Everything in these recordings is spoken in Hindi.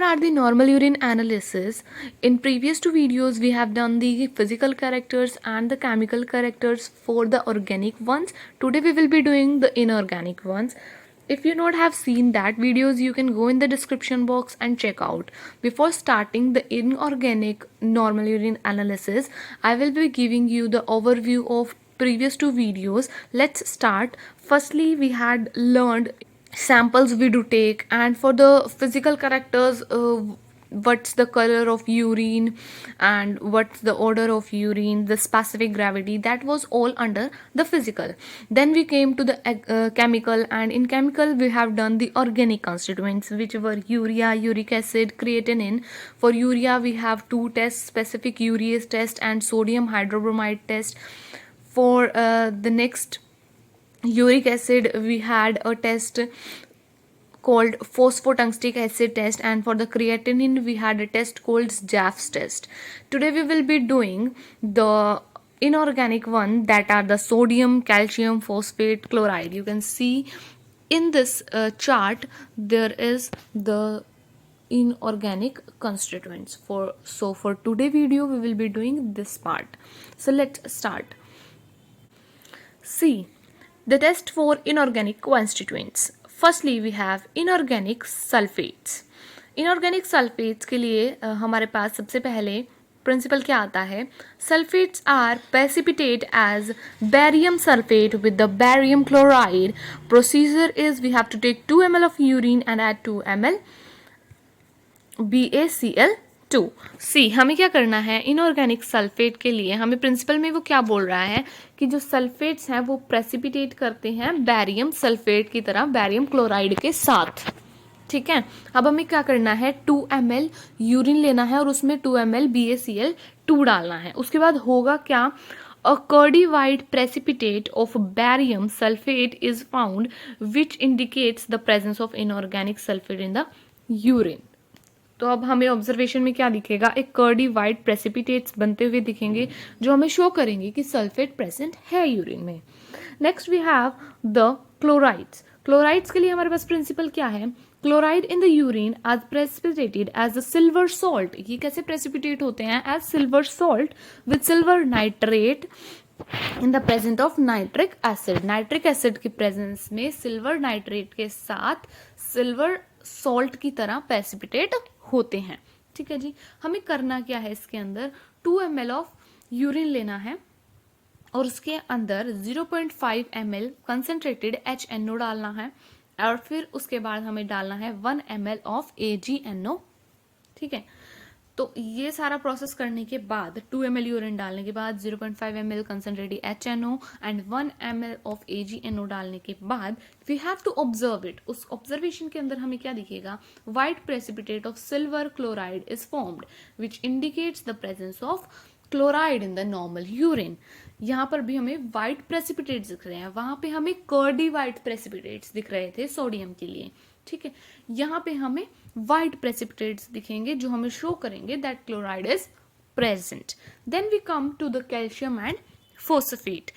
are the normal urine analysis. In previous two videos, we have done the physical characters and the chemical characters for the organic ones. Today we will be doing the inorganic ones. If you not have seen that videos, you can go in the description box and check out. Before starting the inorganic normal urine analysis, I will be giving you the overview of previous two videos. Let's start. Firstly, we had learned samples we do take, and for the physical characters, what's the color of urine and what's the odor of urine, the specific gravity, that was all under the physical. Then we came to the chemical, and in chemical we have done the organic constituents, which were urea, uric acid, creatinine. For urea we have two tests, specific urease test and sodium hydrobromide test. For the next uric acid, we had a test called phosphotungstic acid test, and for the creatinine we had a test called JAFS test. Today we will be doing the inorganic one, that are the sodium, calcium, phosphate, chloride. You can see in this chart there is the inorganic constituents. For today video we will be doing this part. So let's start. See the test for inorganic constituents. Firstly we have inorganic sulphates. Inorganic sulphates के लिए हमारे पास सबसे पहले प्रिंसिपल क्या आता है. Sulphates are precipitate as barium sulphate with the barium chloride. Procedure is we have to take 2 ml of urine and add 2 ml BaCl2. See हमें क्या करना है, इनऑर्गेनिक सल्फेट के लिए हमें प्रिंसिपल में वो क्या बोल रहा है कि जो सल्फेट्स हैं वो प्रेसिपिटेट करते हैं बैरियम सल्फेट की तरह बैरियम क्लोराइड के साथ. ठीक है, अब हमें क्या करना है, 2 ml यूरिन लेना है और उसमें 2 ml BaCl2 डालना है. उसके बाद होगा क्या, a curdy white precipitate of barium sulfate is found which indicates the presence of inorganic sulfate in the urine. तो अब हमें ऑब्जर्वेशन में क्या दिखेगा, एक कर्डी वाइट प्रेसिपिटेट्स बनते हुए दिखेंगे जो हमें शो करेंगे कि सल्फेट प्रेजेंट है यूरिन में. Next we have the chlorides. Chlorides के लिए हमारे पास प्रिंसिपल क्या है, chloride in the urine as precipitated as the silver salt. ये कैसे प्रेसिपिटेट होते हैं, as silver salt with silver nitrate in the present of nitric acid. Nitric acid के प्रेजेंस में सिल्वर नाइट्रेट के साथ सिल्वर सॉल्ट की तरह प्रेसिपिटेट होते हैं. ठीक है जी, हमें करना क्या है, इसके अंदर 2 ml ऑफ यूरिन लेना है और उसके अंदर 0.5 ml कंसनट्रेटेड HNO डालना है, और फिर उसके बाद हमें डालना है 1 ml ऑफ AgNO. ठीक है, तो ये सारा प्रोसेस करने के बाद 2 ml यूरिन डालने के बाद 0.5 ml concentrated HNO and 1 ml of AgNO डालने के बाद we have to observe it. उस ऑब्जर्वेशन के अंदर हमें क्या दिखेगा, white precipitate of silver chloride is formed which indicates the presence of chloride in the normal urine. यहाँ पर भी हमें वाइट प्रेसिपिटेट्स दिख रहे हैं, वहां पे हमें कर्डी वाइट प्रेसिपिटेट्स दिख रहे थे सोडियम के लिए. ठीक है, यहाँ पे हमें वाइट प्रेसिपिटेट्स दिखेंगे जो हमें शो करेंगे that chloride is present. Then we come to the calcium and phosphate.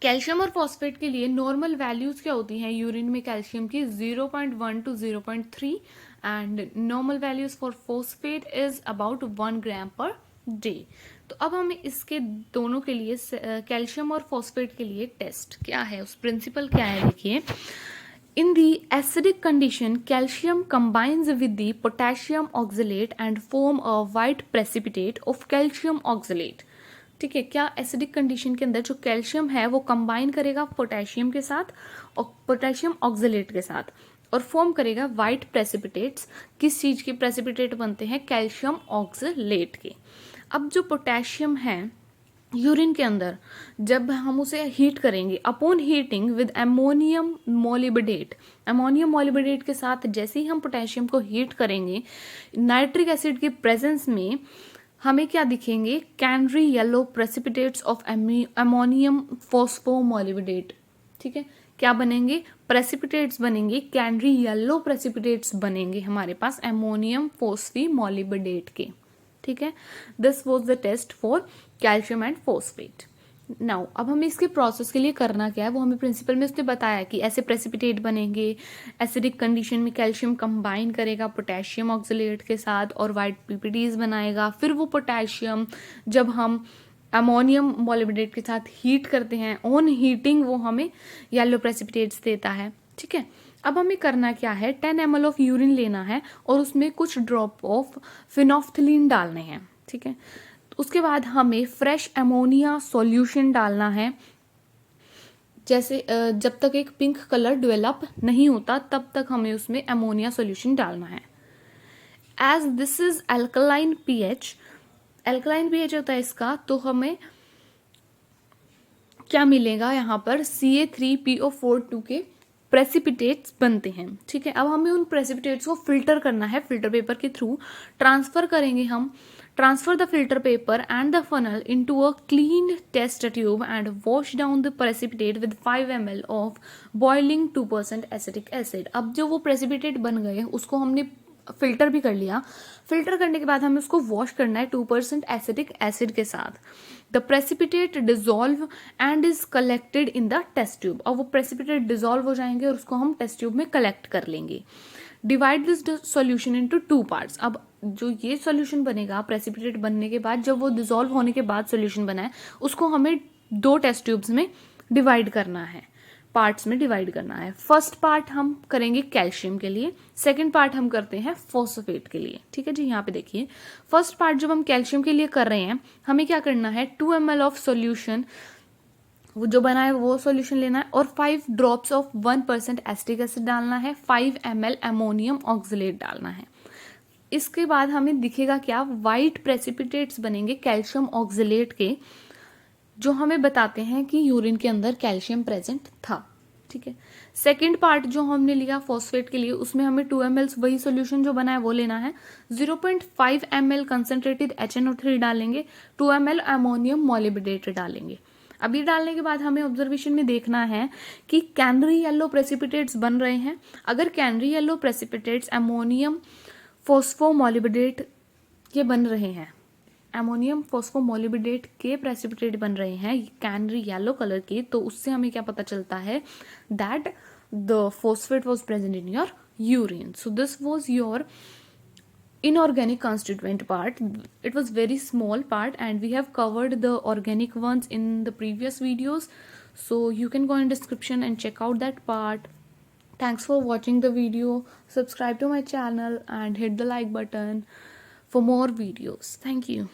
Calcium और फॉस्फेट के लिए नॉर्मल वैल्यूज क्या होती हैं यूरिन में कैल्शियम की, 0.1 to 0.3 and normal values for phosphate is about 1 gram per day. तो अब हमें इसके दोनों के लिए कैल्शियम और फॉस्फेट के लिए टेस्ट क्या है, उस प्रिंसिपल क्या है, देखिए. In the acidic condition, calcium combines with the potassium oxalate and form a white precipitate of calcium oxalate. ठीक है, क्या एसिडिक कंडीशन के अंदर जो कैल्शियम है वो कंबाइन करेगा पोटेशियम के साथ और पोटेशियम ऑक्सलेट के साथ और फॉर्म करेगा वाइट प्रेसिपिटेट्स. किस चीज के प्रेसिपिटेट बनते हैं, कैल्शियम ऑक्सलेट के. अब जो पोटेशियम है यूरिन के अंदर, जब हम उसे हीट करेंगे, upon heating with ammonium molybdate, ammonium molybdate के साथ जैसे ही हम पोटेशियम को हीट करेंगे, नाइट्रिक एसिड के प्रेजेंस में हमें क्या दिखेंगे, canary yellow precipitates of ammonium phosphomolybdate. ठीक है, क्या बनेंगे, प्रेसिपिटेट्स बनेंगे, कैनरी येलो प्रेसिपिटेट्स बनेंगे हमारे पास अमोनियम फॉस्फोमोलिबडेट के. ठीक है, this was the test for calcium and phosphate. Now अब हमें इसके प्रोसेस के लिए करना क्या है वो हमें प्रिंसिपल में उसने बताया कि ऐसे प्रेसिपिटेट बनेंगे, एसिडिक कंडीशन में कैल्शियम कंबाइन करेगा पोटेशियम ऑक्सलेट के साथ और वाइट पीपीडीज बनाएगा। फिर वो पोटेशियम जब हम अमोनियम मोलिब्डेट के साथ हीट करते हैं, ऑन हीटिंग वो हमें येलो प्रेसिपिटेट्स देता है। ठीक है, अब हमें करना क्या है, 10 ml ऑफ यूरिन लेना है और उसमें कुछ ड्रॉप ऑफ फिनोफ्थलीन डालने हैं। ठीक है, उसके बाद हमें फ्रेश अमोनिया सॉल्यूशन डालना है। जैसे जब तक एक पिंक कलर डेवलप नहीं होता तब तक हमें उसमें अमोनिया सॉल्यूशन डालना है। As this is alkaline pH, alkaline pH होता है इसका, तो हमें क्या मिलेगा यहाँ पर Ca3PO42 के प्रेसिपिटेट्स बनते हैं। ठीक है, अब हमें उन प्रेसिपिटेट्स को फिल्टर करना है, फिल्टर पेपर के थ्रू ट्रांसफर करेंगे हम। Transfer the filter paper and the funnel into a clean test tube and wash down the precipitate with 5 ml of boiling 2% acetic acid. अब जो वो प्रेसिपिटेट बन गए उसको हमने फिल्टर भी कर लिया। फिल्टर करने के बाद हमें उसको वॉश करना है 2% एसिटिक एसिड के साथ। The precipitate dissolve and is collected in the test tube. अब वो प्रेसिपिटेट डिजोल्व हो जाएंगे और उसको हम टेस्ट ट्यूब में कलेक्ट कर लेंगे। Divide this solution into 2 parts. अब जो ये सॉल्यूशन बनेगा प्रेसिपिटेट बनने के बाद, जब वो डिजोल्व होने के बाद सॉल्यूशन बना है, उसको हमें 2 टेस्ट ट्यूब्स में डिवाइड करना है, पार्ट्स में डिवाइड करना है। फर्स्ट पार्ट हम करेंगे कैल्शियम के लिए, सेकंड पार्ट हम करते हैं फॉस्फेट के लिए। ठीक है जी, यहाँ पे देखिए फर्स्ट पार्ट जब हम कैल्शियम के लिए कर रहे हैं, हमें क्या करना है, 2 ml ऑफ सॉल्यूशन वो जो बना है वो सॉल्यूशन लेना है और 5 ड्रॉप्स ऑफ 1% एसिटिक एसिड डालना है, 5 ml अमोनियम ऑक्सलेट डालना है। इसके बाद हमें दिखेगा क्या, वाइट प्रेसिपिटेट्स बनेंगे कैल्शियम ऑक्सलेट के, जो हमें बताते हैं कि यूरिन के अंदर कैल्शियम प्रेजेंट था। ठीक है, सेकेंड पार्ट जो हमने लिया फॉस्फेट के लिए, उसमें हमें 2 ml वही सॉल्यूशन जो बना है वो लेना है, 0.5 ml कंसनट्रेटेड HNO3 डालेंगे, 2 ml अमोनियम मोलिब्डेट डालेंगे। अब ये डालने के बाद हमें ऑब्जर्वेशन में देखना है कि कैनरी येलो प्रेसिपिटेट्स बन रहे हैं। अगर कैनरी येलो प्रेसिपिटेट्स अमोनियम फोस्फोमोलिब्डेट के बन रहे हैं, अमोनियम फोस्फोमोलिब्डेट के प्रेसिपिटेट बन रहे हैं कैनरी येलो कलर के, तो उससे हमें क्या पता चलता है, that the phosphate was present in your urine. So this was your inorganic constituent part. It was very small part and we have covered the organic ones in the previous videos, so you can go in description and check out that part. Thanks for watching the video. Subscribe to my channel and hit the like button for more videos. Thank you.